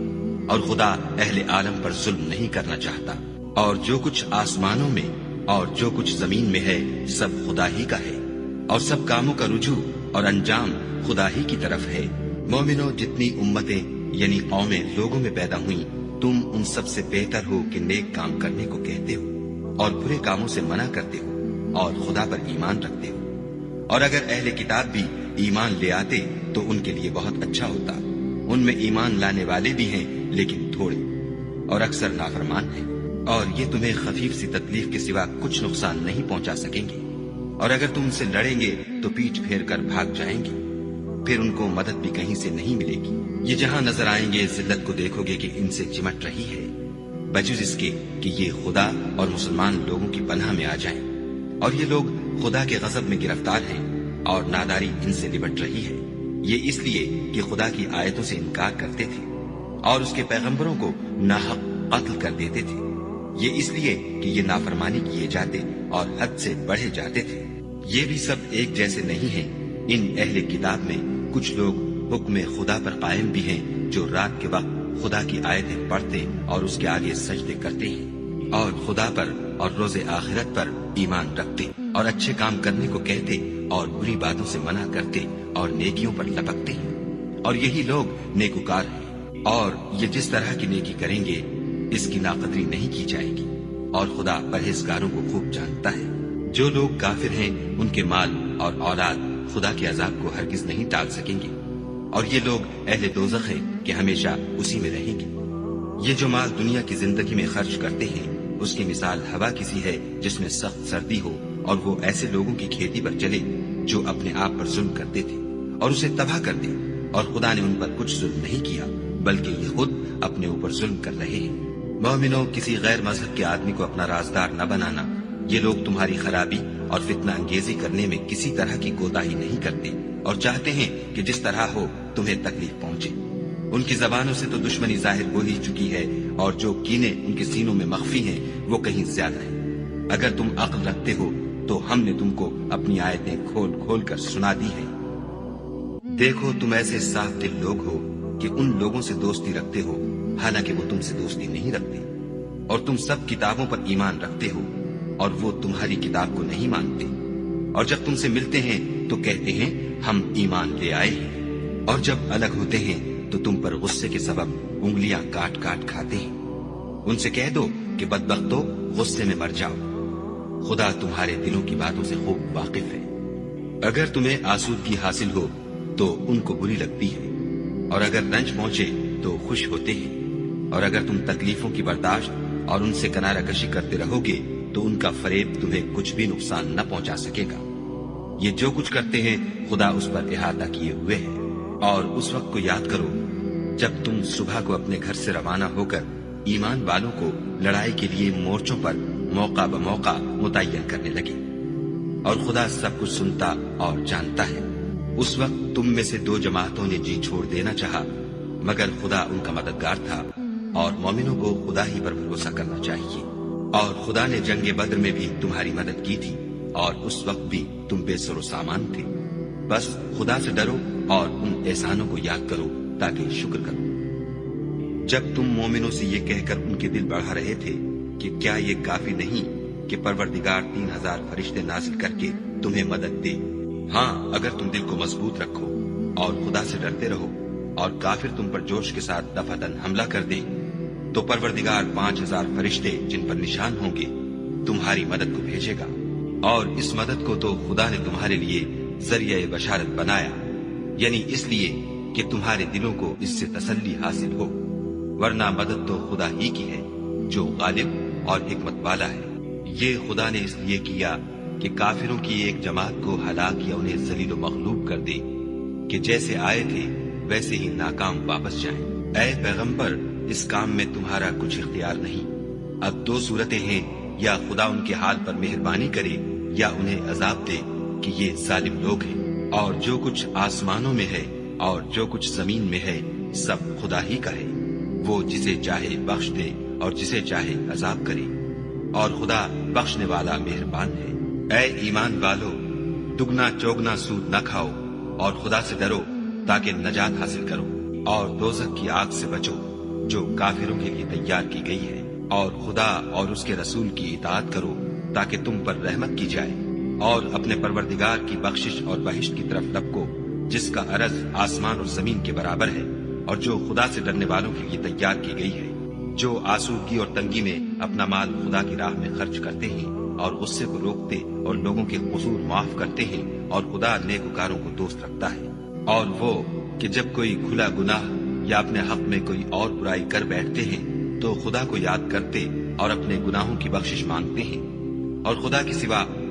اور خدا اہل عالم پر ظلم نہیں کرنا چاہتا۔ اور جو کچھ آسمانوں میں اور جو کچھ زمین میں ہے سب خدا ہی کا ہے، اور سب کاموں کا رجوع اور انجام خدا ہی کی طرف ہے۔ مومنو، جتنی امتیں یعنی قومیں لوگوں میں پیدا ہوئیں، تم ان سب سے بہتر ہو کہ نیک کام کرنے کو کہتے ہو اور برے کاموں سے منع کرتے ہو اور خدا پر ایمان رکھتے ہو۔ اور اگر اہل کتاب بھی ایمان لے آتے تو ان کے لیے بہت اچھا ہوتا۔ ان میں ایمان لانے والے بھی ہیں لیکن تھوڑے، اور اکثر نافرمان ہیں، اور یہ تمہیں خفیف سی تکلیف کے سوا کچھ نقصان نہیں پہنچا سکیں گے۔ اور اگر تم ان سے لڑیں گے تو پیٹھ پھیر کر بھاگ جائیں گے، پھر ان کو مدد بھی کہیں سے نہیں ملے گی۔ یہ جہاں نظر آئیں گے ذلت کو دیکھو گے کہ ان سے چمٹ رہی ہے، بجز اس کے کہ یہ خدا اور مسلمان لوگوں کی پناہ میں آ جائیں۔ اور یہ لوگ خدا کے غضب میں گرفتار ہیں اور ناداری ان سے لپٹ رہی ہے، یہ اس لیے کہ خدا کی آیتوں سے انکار کرتے تھے اور اس کے پیغمبروں کو ناحق قتل کر دیتے تھے، یہ اس لیے کہ یہ نافرمانی کیے جاتے اور حد سے بڑھے جاتے تھے۔ یہ بھی سب ایک جیسے نہیں ہیں۔ ان اہل کتاب میں کچھ لوگ حکم خدا پر قائم بھی ہیں، جو رات کے وقت خدا کی آیتیں پڑھتے اور اس کے آگے سجدے کرتے ہیں، اور خدا پر اور روز آخرت پر ایمان رکھتے اور اچھے کام کرنے کو کہتے اور بری باتوں سے منع کرتے اور نیکیوں پر لپکتے ہیں، اور یہی لوگ نیکوکار ہیں۔ اور یہ جس طرح کی نیکی کریں گے اس کی ناقدری نہیں کی جائے گی، اور خدا پرہیزگاروں کو خوب جانتا ہے۔ جو لوگ کافر ہیں ان کے مال اور اولاد خدا کے عذاب کو ہرگز نہیں ٹال سکیں گے، اور یہ لوگ اہل دوزخ ہیں کہ ہمیشہ اسی میں رہیں گے۔ یہ جو مال دنیا کی زندگی میں خرچ کرتے ہیں اس کی مثال ہوا کسی ہے جس میں سخت سردی ہو اور وہ ایسے لوگوں کی کھیتی پر چلے جو اپنے آپ پر ظلم کرتے تھے اور اسے تباہ کر دے، اور خدا نے ان پر کچھ ظلم نہیں کیا بلکہ یہ خود اپنے اوپر ظلم کر رہے ہیں۔ مومنوں، کسی غیر مذہب کے آدمی کو اپنا رازدار نہ بنانا، یہ لوگ تمہاری خرابی اور فتنہ انگیزی کرنے میں کسی طرح کی کوتاہی نہیں کرتے اور چاہتے ہیں کہ جس طرح ہو تمہیں تکلیف پہنچے۔ ان کی زبانوں سے تو دشمنی ظاہر ہو ہی چکی ہے، اور جو کینے ان کے سینوں میں مخفی ہیں وہ کہیں زیادہ ہیں۔ اگر تم عقل رکھتے ہو تو ہم نے تم کو اپنی آیتیں کھول کھول کر سنا دی ہیں۔ دیکھو، تم ایسے صاف دل لوگ ہو کہ ان لوگوں سے دوستی رکھتے ہو حالانکہ وہ تم سے دوستی نہیں رکھتے، اور تم سب کتابوں پر ایمان رکھتے ہو اور وہ تمہاری کتاب کو نہیں مانتے، اور جب تم سے ملتے ہیں تو کہتے ہیں ہم ایمان لے آئے ہیں، اور جب الگ ہوتے ہیں تو تم پر غصے کے سبب انگلیاں کاٹ کاٹ کھاتے ہیں۔ ان سے کہہ دو کہ بدبختو، غصے میں مر جاؤ، خدا تمہارے دلوں کی باتوں سے خوب واقف ہے۔ اگر تمہیں آسودگی حاصل ہو تو ان کو بری لگتی ہے، اور اگر رنج پہنچے تو خوش ہوتے ہیں، اور اگر تم تکلیفوں کی برداشت اور ان سے کنارہ کشی کرتے رہو گے تو ان کا فریب تمہیں کچھ بھی نقصان نہ پہنچا سکے گا۔ یہ جو کچھ کرتے ہیں خدا اس پر احاطہ کیے ہوئے ہے۔ اور اس وقت کو یاد کرو جب تم صبح کو اپنے گھر سے روانہ ہو کر ایمان والوں کو لڑائی کے لیے مورچوں پر موقع بموقع متعین کرنے لگے، اور خدا سب کچھ سنتا اور جانتا ہے۔ اس وقت تم میں سے 2 جماعتوں نے جی چھوڑ دینا چاہا، مگر خدا ان کا مددگار تھا، اور مومنوں کو خدا ہی پر بھروسہ کرنا چاہیے۔ اور خدا نے جنگ بدر میں بھی تمہاری مدد کی تھی، اور اس وقت بھی تم بے سر و سامان تھے۔ بس خدا سے ڈرو اور ان احسانوں کو یاد کرو تاکہ شکر کرو۔ جب تم مومنوں سے یہ کہہ کر ان کے دل بڑھا رہے تھے کہ کیا یہ کافی نہیں کہ پروردگار 3000 فرشتے نازل کر کے تمہیں مدد دے؟ ہاں، اگر تم دل کو مضبوط رکھو اور خدا سے ڈرتے رہو اور کافر تم پر جوش کے ساتھ دفعتاً حملہ کر دیں تو پروردگار 5000 فرشتے جن پر نشان ہوں گے تمہاری مدد کو بھیجے گا، اور اس مدد کو تو خدا نے تمہارے لیے ذریعہ بشارت بنایا، یعنی اس لیے کہ تمہارے دلوں کو اس سے تسلی حاصل ہو، ورنہ مدد تو خدا ہی کی ہے جو غالب اور حکمت والا ہے۔ یہ خدا نے اس لیے کیا کہ کافروں کی ایک جماعت کو ہلاک یا انہیں ذلیل و مغلوب کر دے کہ جیسے آئے تھے ویسے ہی ناکام واپس جائیں۔ اے پیغمبر، اس کام میں تمہارا کچھ اختیار نہیں۔ اب 2 صورتیں ہیں، یا خدا ان کے حال پر مہربانی کرے یا انہیں عذاب دے کہ یہ ظالم لوگ ہیں۔ اور جو کچھ آسمانوں میں ہے اور جو کچھ زمین میں ہے سب خدا ہی کا ہے، وہ جسے چاہے بخش دے اور جسے چاہے عذاب کرے، اور خدا بخشنے والا مہربان ہے۔ اے ایمان والو، دگنا چوگنا سود نہ کھاؤ اور خدا سے ڈرو تاکہ نجات حاصل کرو، اور دوزخ کی آگ سے بچو جو کافروں کے لیے تیار کی گئی ہے، اور خدا اور اس کے رسول کی اطاعت کرو تاکہ تم پر رحمت کی جائے، اور اپنے پروردگار کی بخشش اور بہشت کی طرف لپکو جس کا عرض آسمان اور زمین کے برابر ہے، اور جو خدا سے ڈرنے والوں کے لیے تیار کی گئی ہے، جو آسودگی اور تنگی میں اپنا مال خدا کی راہ میں خرچ کرتے ہیں اور غصے کو روکتے اور لوگوں کے قصور معاف کرتے ہیں، اور خدا نیکوکاروں کو دوست رکھتا ہے۔ اور وہ کہ جب کوئی کھلا گناہ یا اپنے حق میں کوئی اور برائی کر بیٹھتے ہیں تو خدا کو یاد کرتے اور اپنے گناہوں کی بخشش مانگتے ہیں، اور خدا کے سوا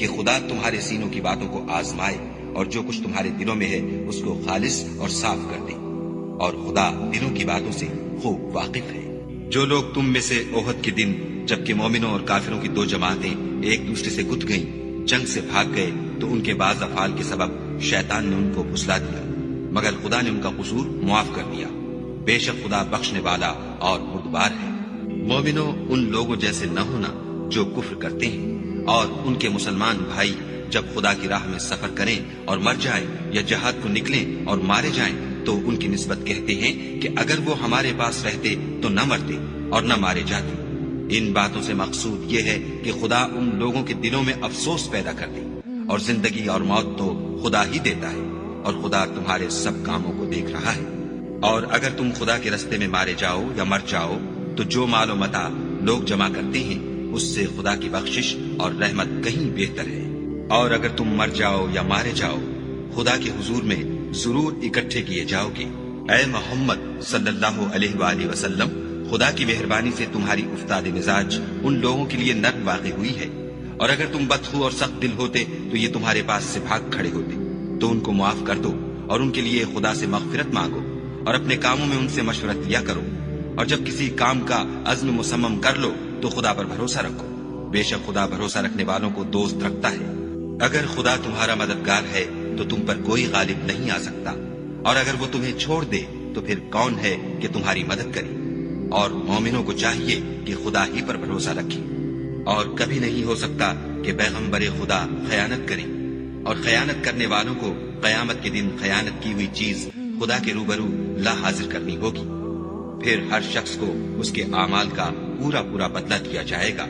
کہ خدا تمہارے سینوں کی باتوں کو آزمائے اور جو کچھ تمہارے دلوں میں ہے اس کو خالص اور صاف کر دے، اور خدا دلوں کی باتوں سے خوب واقف ہے۔ جو لوگ تم میں سے احد کے دن جبکہ مومنوں اور کافروں کی دو جماعتیں ایک دوسرے سے گت گئیں جنگ سے بھاگ گئے تو ان کے بعض افعال کے سبب شیطان نے ان کو پھسلا دیا، مگر خدا نے ان کا قصور معاف کر دیا۔ بے شک خدا بخشنے والا اور بردبار ہے۔ مومنوں، ان لوگوں جیسے نہ ہونا جو کفر کرتے ہیں، اور ان کے مسلمان بھائی جب خدا کی راہ میں سفر کریں اور مر جائیں یا جہاد کو نکلیں اور مارے جائیں تو ان کی نسبت کہتے ہیں کہ اگر وہ ہمارے پاس رہتے تو نہ مرتے اور نہ مارے جاتے۔ ان باتوں سے مقصود یہ ہے کہ خدا ان لوگوں کے دلوں میں افسوس پیدا کر دے، اور زندگی اور موت تو خدا ہی دیتا ہے، اور خدا تمہارے سب کاموں کو دیکھ رہا ہے۔ اور اگر تم خدا کے رستے میں مارے جاؤ یا مر جاؤ تو جو مال و متاع لوگ جمع کرتے ہیں اس سے خدا کی بخشش اور رحمت کہیں بہتر ہے۔ اور اگر تم مر جاؤ یا مارے جاؤ خدا کے حضور میں ضرور اکٹھے کیے جاؤ گے۔ اے محمد صلی اللہ علیہ وآلہ وسلم، خدا کی مہربانی سے تمہاری افتاد مزاج ان لوگوں کے لیے نرم واقع ہوئی ہے، اور اگر تم بدخو اور سخت دل ہوتے تو یہ تمہارے پاس سے بھاگ کھڑے ہوتے۔ تو ان کو معاف کر دو اور ان کے لیے خدا سے مغفرت مانگو، اور اپنے کاموں میں ان سے مشورت لیا کرو، اور جب کسی کام کا عزم مصمم کر لو تو خدا پر بھروسہ رکھو، بے شک خدا بھروسہ رکھنے والوں کو دوست رکھتا ہے۔ اگر خدا تمہارا مددگار ہے تو تم پر کوئی غالب نہیں آ سکتا، اور اگر وہ تمہیں چھوڑ دے تو پھر کون ہے کہ تمہاری مدد کرے؟ اور مومنوں کو چاہیے کہ خدا ہی پر بھروسہ رکھیں، اور کبھی نہیں ہو سکتا کہ پیغمبر خدا خیانت کریں، اور خیانت کرنے والوں کو قیامت کے دن خیانت کی ہوئی چیز خدا کے روبرو لا حاضر کرنی ہوگی۔ پھر ہر شخص کو اس کے اعمال کا پورا پورا بدلہ دیا جائے گا،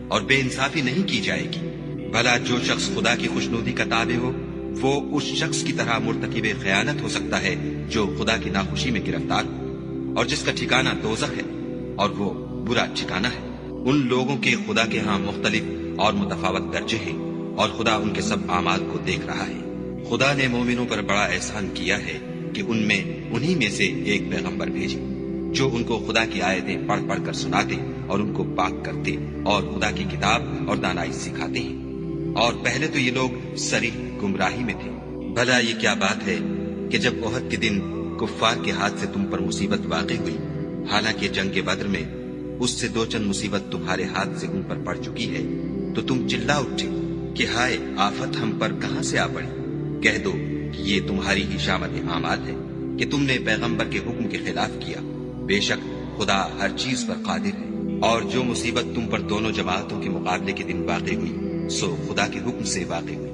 اور بے انصافی نہیں کی جائے گی۔ بھلا جو شخص خدا کی خوشنودی کا تابع ہو وہ اس شخص کی طرح مرتکب خیانت ہو سکتا ہے جو خدا کی ناخوشی میں گرفتار ہو، اور جس کا ٹھکانہ دوزخ ہے، اور وہ برا ٹھکانہ ہے۔ ان لوگوں کے خدا کے ہاں مختلف اور متفاوت درجے ہیں، اور خدا ان کے سب اعمال کو دیکھ رہا ہے۔ خدا نے مومنوں پر بڑا احسان کیا ہے کہ انہی میں سے ایک پیغمبر بھیجے جو ان کو خدا کی آیتیں پڑھ پڑھ کر سناتے اور ان کو پاک کرتے اور خدا کی کتاب اور دانائی سکھاتے ہیں۔ اور پہلے تو یہ لوگ صریح گمراہی میں تھے۔ بھلا یہ کیا بات ہے کہ جب احد کے دن کفار کے ہاتھ سے تم پر مصیبت واقع ہوئی، حالانکہ جنگ بدر میں اس سے دو چند مصیبت تمہارے ہاتھ سے ان پر پڑ چکی ہے، تو تم چلا اٹھے کہ ہائے آفت ہم پر کہاں سے آ پڑی؟ کہہ دو کہ یہ تمہاری ہی شامت اعمال ہے کہ تم نے پیغمبر کے حکم کے خلاف کیا، بے شک خدا ہر چیز پر قادر ہے۔ اور جو مصیبت تم پر دونوں جماعتوں کے مقابلے کے دن واقع ہوئی سو خدا کے حکم سے واقع ہوئی،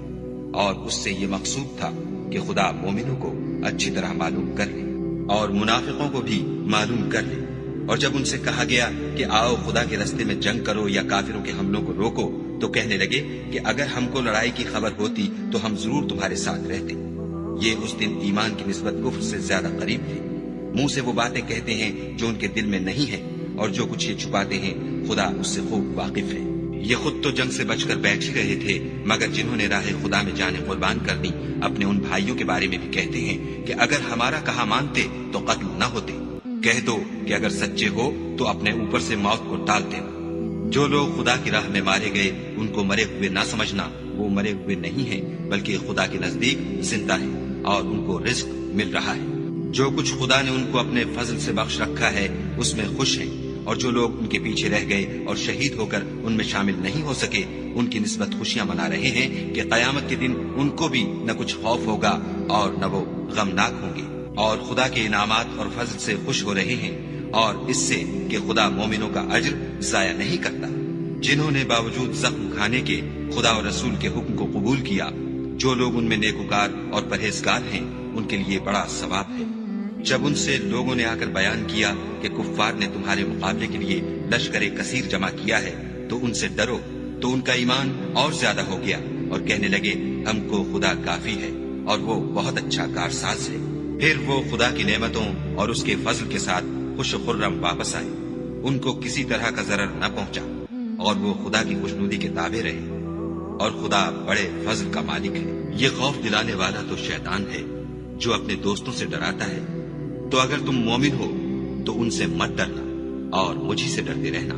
اور اس سے یہ مقصود تھا کہ خدا مومنوں کو اچھی طرح معلوم کر لے اور منافقوں کو بھی معلوم کر لے۔ اور جب ان سے کہا گیا کہ آؤ خدا کے راستے میں جنگ کرو یا کافروں کے حملوں کو روکو تو کہنے لگے کہ اگر ہم کو لڑائی کی خبر ہوتی تو ہم ضرور تمہارے ساتھ رہتے۔ یہ اس دن ایمان کی نسبت کفر سے زیادہ قریب تھے۔ منہ سے وہ باتیں کہتے ہیں جو ان کے دل میں نہیں ہیں، اور جو کچھ یہ چھپاتے ہیں خدا اس سے خوب واقف ہے۔ یہ خود تو جنگ سے بچ کر بیٹھ ہی رہے تھے، مگر جنہوں نے راہ خدا میں جانیں قربان کر دی اپنے ان بھائیوں کے بارے میں بھی کہتے ہیں کہ اگر ہمارا کہا مانتے تو قتل نہ ہوتے۔ کہہ دو کہ اگر سچے ہو تو اپنے اوپر سے موت کو ٹالتے۔ جو لوگ خدا کی راہ میں مارے گئے ان کو مرے ہوئے نہ سمجھنا، وہ مرے ہوئے نہیں ہیں بلکہ خدا کے نزدیک زندہ ہیں اور ان کو رزق مل رہا ہے۔ جو کچھ خدا نے ان کو اپنے فضل سے بخش رکھا ہے اس میں خوش ہیں، اور جو لوگ ان کے پیچھے رہ گئے اور شہید ہو کر ان میں شامل نہیں ہو سکے ان کی نسبت خوشیاں منا رہے ہیں کہ قیامت کے دن ان کو بھی نہ کچھ خوف ہوگا اور نہ وہ غمناک ہوں گے، اور خدا کے انعامات اور فضل سے خوش ہو رہے ہیں، اور اس سے کہ خدا مومنوں کا اجر ضائع نہیں کرتا۔ جنہوں نے باوجود زخم کھانے کے خدا اور رسول کے حکم کو قبول کیا، جو لوگ ان میں نیکوکار اور پرہیزگار ہیں ان کے لیے بڑا ثواب ہے۔ جب ان سے لوگوں نے آ کر بیان کیا کہ کفار نے تمہارے مقابلے کے لیے لشکر کثیر جمع کیا ہے تو ان سے ڈرو، تو ان کا ایمان اور زیادہ ہو گیا اور کہنے لگے ہم کو خدا کافی ہے اور وہ بہت اچھا کارساز ہے۔ پھر وہ خدا کی نعمتوں اور اس کے فضل کے ساتھ خوش خرم واپس آئے، ان کو کسی طرح کا ضرر نہ پہنچا، اور وہ خدا کی خوشنودی کے تابع رہے، اور خدا بڑے فضل کا مالک ہے۔ یہ خوف دلانے والا تو شیطان ہے جو اپنے دوستوں سے ڈراتا ہے۔ تو اگر تم مومن ہو تو ان سے مت ڈرنا اور مجھ ہی سے ڈرتے رہنا،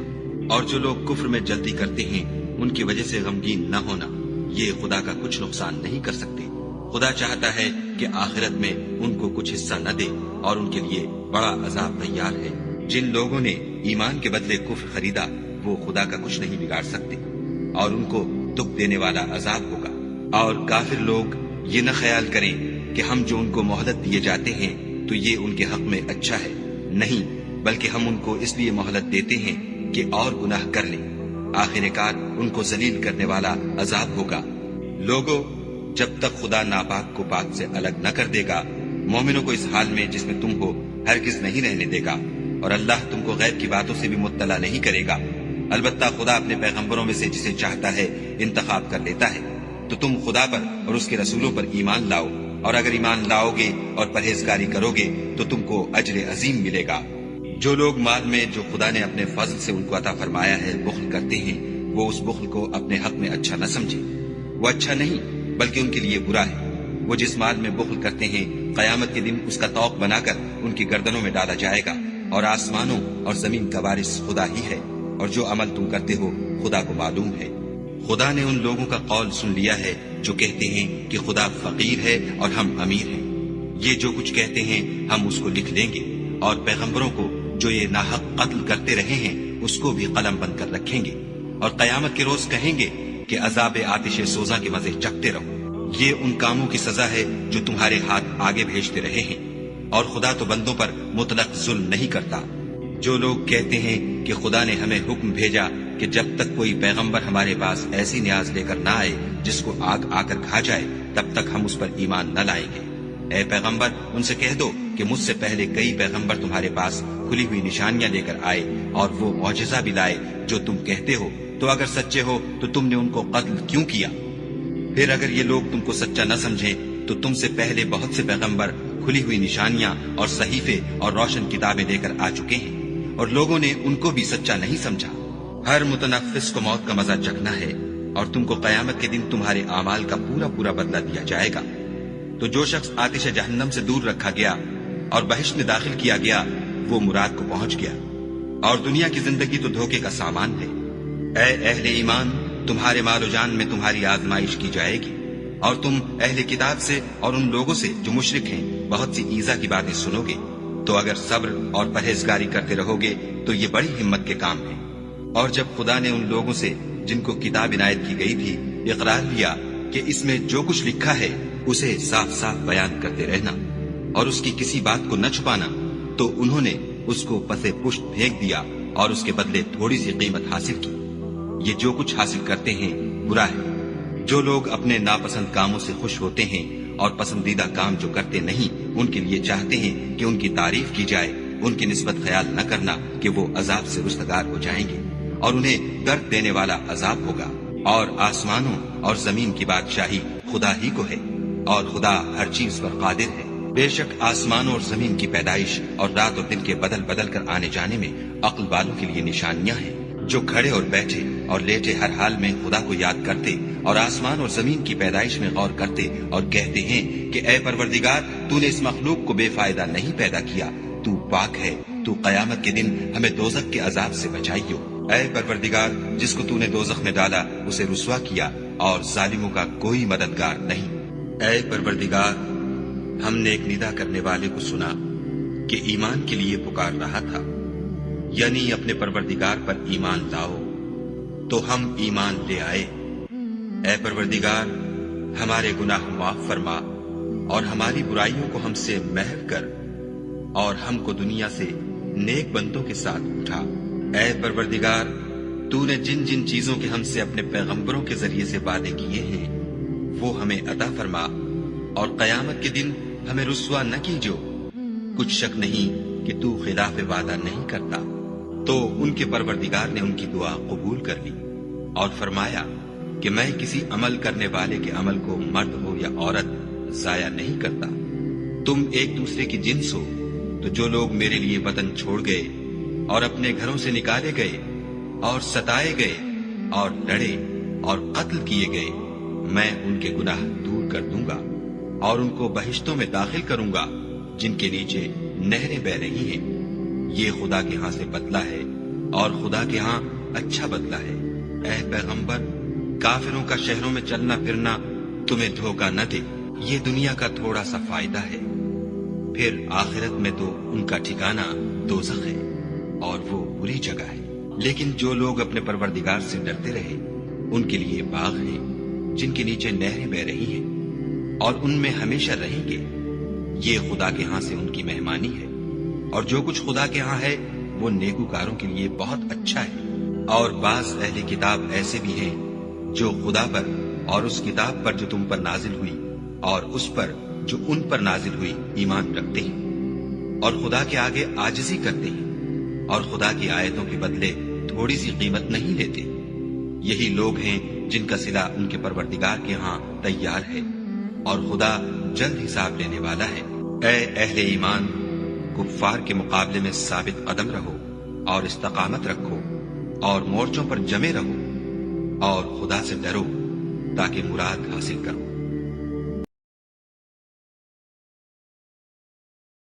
اور جو لوگ کفر میں جلدی کرتے ہیں ان کی وجہ سے غمگین نہ ہونا، یہ خدا کا کچھ نقصان نہیں کر سکتے۔ خدا چاہتا ہے کہ آخرت میں ان کو کچھ حصہ نہ دے اور ان کے لیے بڑا عذاب تیار ہے۔ جن لوگوں نے ایمان کے بدلے کفر خریدا وہ خدا کا کچھ نہیں بگاڑ سکتے اور ان کو دکھ دینے والا عذاب ہوگا۔ اور کافر لوگ یہ نہ خیال کریں کہ ہم جو ان کو مہلت دیے جاتے ہیں تو یہ ان کے حق میں اچھا ہے، نہیں، بلکہ ہم ان کو اس لیے مہلت دیتے ہیں کہ اور گناہ کر لیں، آخر کار ان کو ذلیل کرنے والا عذاب ہوگا۔ لوگوں، جب تک خدا ناپاک کو پاک سے الگ نہ کر دے گا، مومنوں کو اس حال میں جس میں تم ہو ہرگز نہیں رہنے دے گا، اور اللہ تم کو غیب کی باتوں سے بھی مطلع نہیں کرے گا۔ البتہ خدا اپنے پیغمبروں میں سے جسے چاہتا ہے انتخاب کر لیتا ہے۔ تو تم خدا پر اور اس کے رسولوں پر ایمان لاؤ، اور اگر ایمان لاؤ گے اور پرہیزگاری کرو گے تو تم کو اجر عظیم ملے گا۔ جو لوگ مال میں جو خدا نے اپنے فضل سے ان کو عطا فرمایا ہے بخل کرتے ہیں، وہ اس بخل کو اپنے حق میں اچھا نہ سمجھے، وہ اچھا نہیں بلکہ ان کے لیے برا ہے۔ وہ جس مال میں بخل کرتے ہیں قیامت کے دن اس کا طوق بنا کر ان کی گردنوں میں ڈالا جائے گا، اور آسمانوں اور زمین کا وارث خدا ہی ہے، اور جو عمل تم کرتے ہو خدا کو معلوم ہے۔ خدا نے ان لوگوں کا قول سن لیا ہے جو کہتے ہیں کہ خدا فقیر ہے اور ہم امیر ہیں۔ یہ جو کچھ کہتے ہیں ہم اس کو لکھ لیں گے، اور پیغمبروں کو جو یہ ناحق قتل کرتے رہے ہیں اس کو بھی قلم بند کر رکھیں گے، اور قیامت کے روز کہیں گے کہ عذاب آتش سوزاں کے مزے چکھتے رہو۔ یہ ان کاموں کی سزا ہے جو تمہارے ہاتھ آگے بھیجتے رہے ہیں، اور خدا تو بندوں پر مطلق ظلم نہیں کرتا۔ جو لوگ کہتے ہیں کہ خدا نے ہمیں حکم بھیجا کہ جب تک کوئی پیغمبر ہمارے پاس ایسی نیاز لے کر نہ آئے جس کو آگ آ کر کھا جائے تب تک ہم اس پر ایمان نہ لائیں گے۔ اے پیغمبر، ان سے کہہ دو کہ مجھ سے پہلے کئی پیغمبر تمہارے پاس کھلی ہوئی نشانیاں لے کر آئے اور وہ معجزہ بھی لائے جو تم کہتے ہو، تو اگر سچے ہو تو تم نے ان کو قتل کیوں کیا؟ پھر اگر یہ لوگ تم کو سچا نہ سمجھیں تو تم سے پہلے بہت سے پیغمبر کھلی ہوئی نشانیاں اور صحیفے اور روشن کتابیں لے کر آ چکے ہیں، اور لوگوں نے ان کو بھی سچا نہیں سمجھا۔ ہر متنفس کو موت کا مزہ چکھنا ہے، اور تم کو قیامت کے دن تمہارے اعمال کا پورا پورا بدلہ دیا جائے گا۔ تو جو شخص آتش جہنم سے دور رکھا گیا اور بہشت میں داخل کیا گیا وہ مراد کو پہنچ گیا، اور دنیا کی زندگی تو دھوکے کا سامان ہے۔ اے اہل ایمان، تمہارے مال و جان میں تمہاری آزمائش کی جائے گی، اور تم اہل کتاب سے اور ان لوگوں سے جو مشرک ہیں بہت سی ایذا کی باتیں سنو گے، تو اگر صبر اور پرہیزگاری کرتے رہو گے تو یہ بڑی ہمت کے کام ہے۔ اور جب خدا نے ان لوگوں سے جن کو کتاب عنایت کی گئی تھی اقرار لیا کہ اس میں جو کچھ لکھا ہے اسے صاف صاف بیان کرتے رہنا اور اس کی کسی بات کو نہ چھپانا، تو انہوں نے اس کو پسے پشت پھینک دیا اور اس کے بدلے تھوڑی سی قیمت حاصل کی۔ یہ جو کچھ حاصل کرتے ہیں برا ہے۔ جو لوگ اپنے ناپسند کاموں سے خوش ہوتے ہیں اور پسندیدہ کام جو کرتے نہیں ان کے لیے چاہتے ہیں کہ ان کی تعریف کی جائے، ان کی نسبت خیال نہ کرنا کہ وہ عذاب سے رستگار ہو جائیں گے اور انہیں درد دینے والا عذاب ہوگا۔ اور آسمانوں اور زمین کی بادشاہی خدا ہی کو ہے، اور خدا ہر چیز پر قادر ہے۔ بے شک آسمانوں اور زمین کی پیدائش اور رات اور دن کے بدل بدل کر آنے جانے میں عقل والوں کے لیے نشانیاں ہیں، جو کھڑے اور بیٹھے اور لیٹے ہر حال میں خدا کو یاد کرتے اور آسمان اور زمین کی پیدائش میں غور کرتے اور کہتے ہیں کہ اے پروردگار، تو نے اس مخلوق کو بے فائدہ نہیں پیدا کیا، تو پاک ہے، تو قیامت کے دن ہمیں دوزخ کے عذاب سے بچائیو۔ اے پروردگار، جس کو تو نے دوزخ میں ڈالا اسے رسوا کیا، اور ظالموں کا کوئی مددگار نہیں۔ اے پروردگار، ہم نے ایک ندا کرنے والے کو سنا کہ ایمان کے لیے پکار رہا تھا، یعنی اپنے پروردگار پر ایمان لاؤ، تو ہم ایمان لے آئے۔ اے پروردگار، ہمارے گناہ معاف فرما اور ہماری برائیوں کو ہم سے محو کر، اور ہم کو دنیا سے نیک بندوں کے ساتھ اٹھا۔ اے پروردگار، تو نے جن جن چیزوں کے ہم سے اپنے پیغمبروں کے ذریعے سے وعدے کیے ہیں وہ ہمیں عطا فرما، اور قیامت کے دن ہمیں رسوا نہ کیجو۔ کچھ شک نہیں کہ تو خلاف وعدہ نہیں کرتا۔ تو ان کے پروردگار نے ان کی دعا قبول کر لی اور فرمایا کہ میں کسی عمل کرنے والے کے عمل کو مرد ہو یا عورت ضائع نہیں کرتا۔ تم ایک دوسرے کی جنس ہو، تو جو لوگ میرے لیے وطن چھوڑ گئے اور اپنے گھروں سے نکالے گئے اور ستائے گئے اور لڑے اور قتل کیے گئے، میں ان کے گناہ دور کر دوں گا اور ان کو بہشتوں میں داخل کروں گا جن کے نیچے نہریں بہ رہی ہیں۔ یہ خدا کے ہاں سے بدلہ ہے، اور خدا کے ہاں اچھا بدلہ ہے۔ اے پیغمبر، کافروں کا شہروں میں چلنا پھرنا تمہیں دھوکہ نہ دے، یہ دنیا کا تھوڑا سا فائدہ ہے، پھر آخرت میں تو ان کا ٹھکانہ دوزخ ہے اور وہ بری جگہ ہے۔ لیکن جو لوگ اپنے پروردگار سے ڈرتے رہے ان کے لیے باغ ہیں جن کے نیچے نہریں بہ رہی ہیں اور ان میں ہمیشہ رہیں گے، یہ خدا کے ہاں سے ان کی مہمانی ہے، اور جو کچھ خدا کے ہاں ہے وہ نیکوکاروں کے لیے بہت اچھا ہے۔ اور بعض اہل کتاب ایسے بھی ہیں جو خدا پر اور اس کتاب پر جو تم پر نازل ہوئی اور اس پر جو ان پر نازل ہوئی ایمان رکھتے ہیں اور خدا کے آگے عاجزی کرتے ہیں اور خدا کی آیتوں کے بدلے تھوڑی سی قیمت نہیں لیتے، یہی لوگ ہیں جن کا صلہ ان کے پروردگار کے ہاں تیار ہے اور خدا جلد حساب لینے والا ہے۔ اے اہل ایمان، کفار کے مقابلے میں ثابت قدم رہو اور استقامت رکھو اور مورچوں پر جمے رہو اور خدا سے ڈرو تاکہ مراد حاصل کرو۔